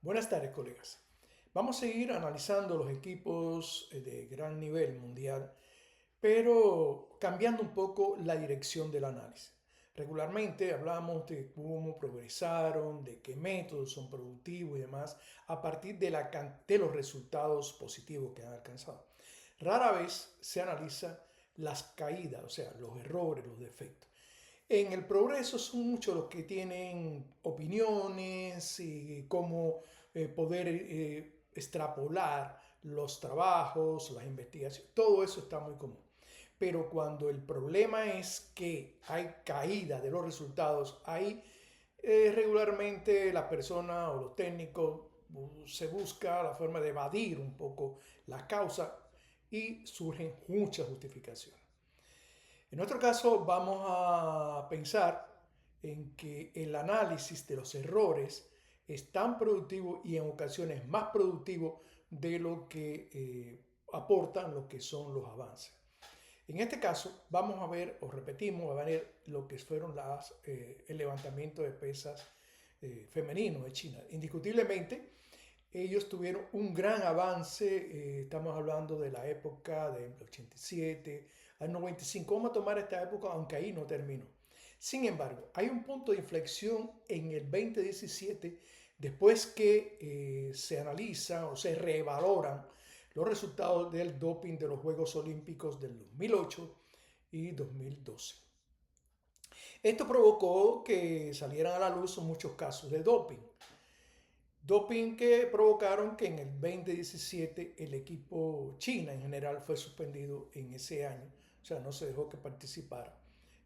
Buenas tardes, colegas. Vamos a seguir analizando los equipos de gran nivel mundial, pero cambiando un poco la dirección del análisis. Regularmente hablamos de cómo progresaron, de qué métodos son productivos y demás, a partir de los resultados positivos que han alcanzado. Rara vez se analiza las caídas, o sea, los errores, los defectos. En el progreso son muchos los que tienen opiniones y cómo poder extrapolar los trabajos, las investigaciones, todo eso está muy común. Pero cuando el problema es que hay caída de los resultados, ahí regularmente la persona o los técnicos se busca la forma de evadir un poco la causa y surgen muchas justificaciones. En nuestro caso vamos a pensar en que el análisis de los errores es tan productivo y en ocasiones más productivo de lo que aportan lo que son los avances. En este caso vamos a ver, o repetimos, a ver lo que fueron el levantamiento de pesas femenino de China. Indiscutiblemente, ellos tuvieron un gran avance, estamos hablando de la época del 87 al 95. Vamos a tomar esta época, aunque ahí no terminó. Sin embargo, hay un punto de inflexión en el 2017, después que se analizan o se revaloran los resultados del doping de los Juegos Olímpicos del 2008 y 2012. Esto provocó que salieran a la luz muchos casos de doping. Doping que provocaron que en el 2017 el equipo China en general fue suspendido en ese año, o sea, no se dejó que participara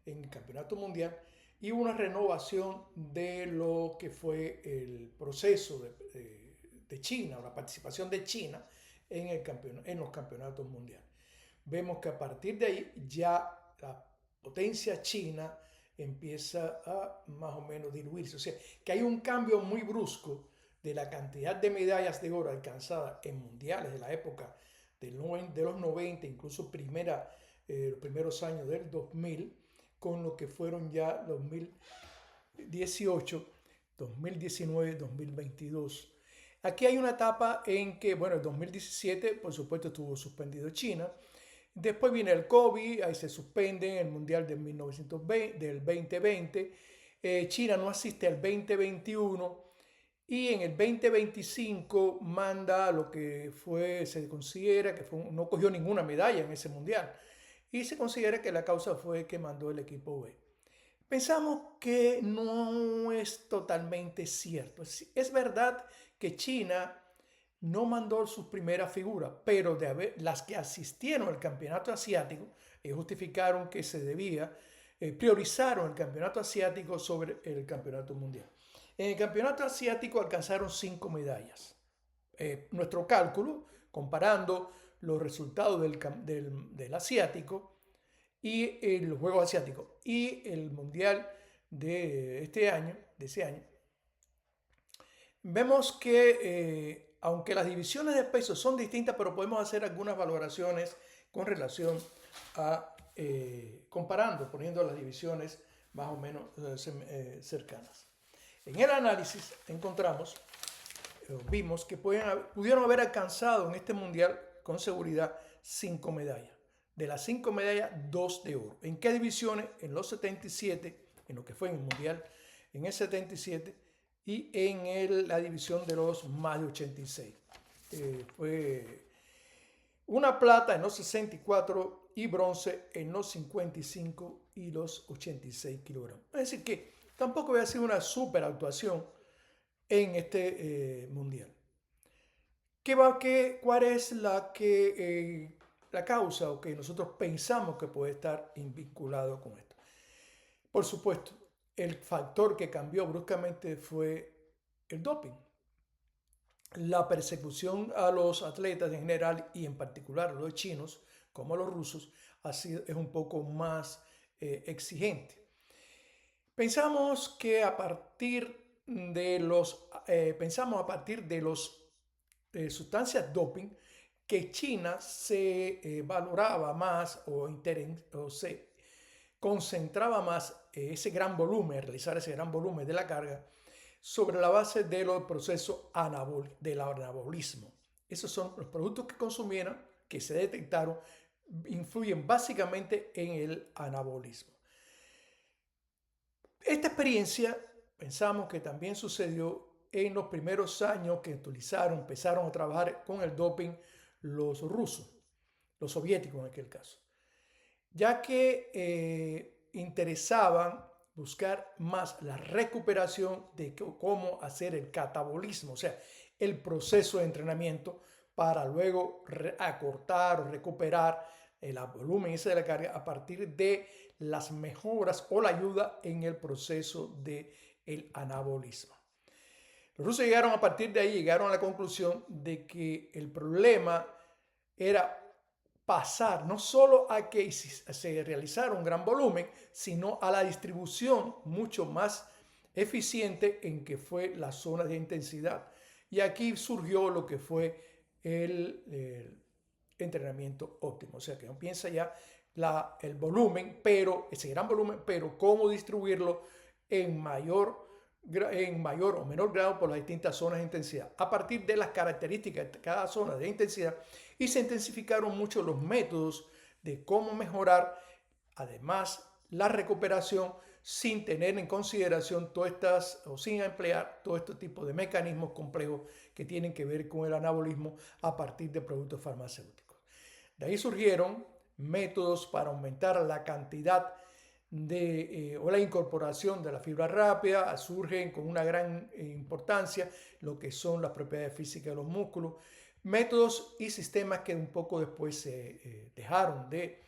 en el campeonato mundial y una renovación de lo que fue el proceso de China, o la participación de China en los campeonatos mundiales. Vemos que a partir de ahí ya la potencia china empieza a más o menos diluirse, o sea, que hay un cambio muy brusco de la cantidad de medallas de oro alcanzadas en mundiales de la época de los 90, incluso los primeros años del 2000, con lo que fueron ya 2018, 2019, 2022. Aquí hay una etapa en que, bueno, el 2017, por supuesto, estuvo suspendido China. Después viene el COVID, ahí se suspende el Mundial del 1920, del 2020. China no asiste al 2021 y en el 2025 manda lo que se considera que no cogió ninguna medalla en ese mundial. Y se considera que la causa fue que mandó el equipo B. Pensamos que no es totalmente cierto. Es verdad que China no mandó sus primeras figuras, pero las que asistieron al campeonato asiático justificaron que se debía, priorizaron el campeonato asiático sobre el campeonato mundial. En el campeonato asiático alcanzaron 5 medallas. Nuestro cálculo, comparando los resultados del asiático y los Juegos Asiáticos y el Mundial de ese año, vemos que aunque las divisiones de peso son distintas, pero podemos hacer algunas valoraciones con relación a comparando, poniendo las divisiones más o menos cercanas. En el análisis encontramos, vimos que pudieron haber alcanzado en este mundial con seguridad 5 medallas. De las 5 medallas, 2 de oro. ¿En qué divisiones? En los 77, en lo que fue en el mundial, en el 77 y en la división de los más de 86. Fue una plata en los 64 y bronce en los 55 y los 86 kilogramos. Es decir que tampoco había sido una super actuación en este mundial. ¿Cuál es la causa o que nosotros pensamos que puede estar vinculado con esto? Por supuesto, el factor que cambió bruscamente fue el doping. La persecución a los atletas en general y en particular a los chinos como a los rusos es un poco más exigente. Pensamos a partir de los sustancias doping que China se valoraba más o se concentraba más realizar ese gran volumen de la carga sobre la base de los procesos del anabolismo. Esos son los productos que consumieron, que se detectaron, influyen básicamente en el anabolismo. Esta experiencia pensamos que también sucedió en los primeros años que empezaron a trabajar con el doping los rusos, los soviéticos en aquel caso, ya que interesaban buscar más la recuperación de cómo hacer el catabolismo, o sea, el proceso de entrenamiento para luego acortar o recuperar el volumen ese de la carga a partir de las mejoras o la ayuda en el proceso del anabolismo. Los rusos llegaron a partir de ahí, llegaron a la conclusión de que el problema era pasar no solo a que se realizara un gran volumen, sino a la distribución mucho más eficiente en que fue la zona de intensidad. Y aquí surgió lo que fue el entrenamiento óptimo. O sea que no piensa ya el volumen, pero ese gran volumen, pero cómo distribuirlo en mayor o menor grado por las distintas zonas de intensidad, a partir de las características de cada zona de intensidad, y se intensificaron mucho los métodos de cómo mejorar, además, la recuperación sin tener en consideración todas estas, o sin emplear todo este tipo de mecanismos complejos que tienen que ver con el anabolismo a partir de productos farmacéuticos. De ahí surgieron métodos para aumentar la cantidad o la incorporación de la fibra rápida. Surgen con una gran importancia lo que son las propiedades físicas de los músculos, métodos y sistemas que un poco después se dejaron de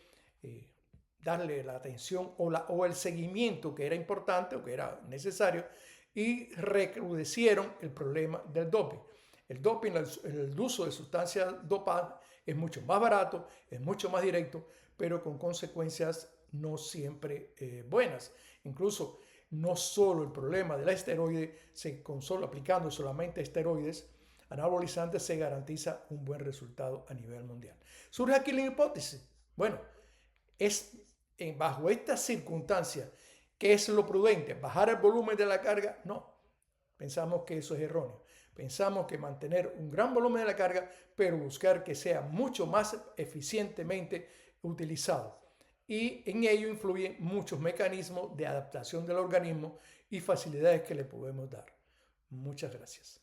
darle la atención o el seguimiento que era importante o que era necesario, y recrudecieron el problema del doping. El doping, el uso de sustancias dopadas, es mucho más barato, es mucho más directo, pero con consecuencias no siempre buenas. Incluso no solo el problema del esteroide, aplicando solamente esteroides anabolizantes, se garantiza un buen resultado a nivel mundial. Surge aquí la hipótesis. Bueno, bajo estas circunstancias, ¿qué es lo prudente? ¿Bajar el volumen de la carga? No, pensamos que eso es erróneo. Pensamos que mantener un gran volumen de la carga, pero buscar que sea mucho más eficientemente utilizado. Y en ello influyen muchos mecanismos de adaptación del organismo y facilidades que le podemos dar. Muchas gracias.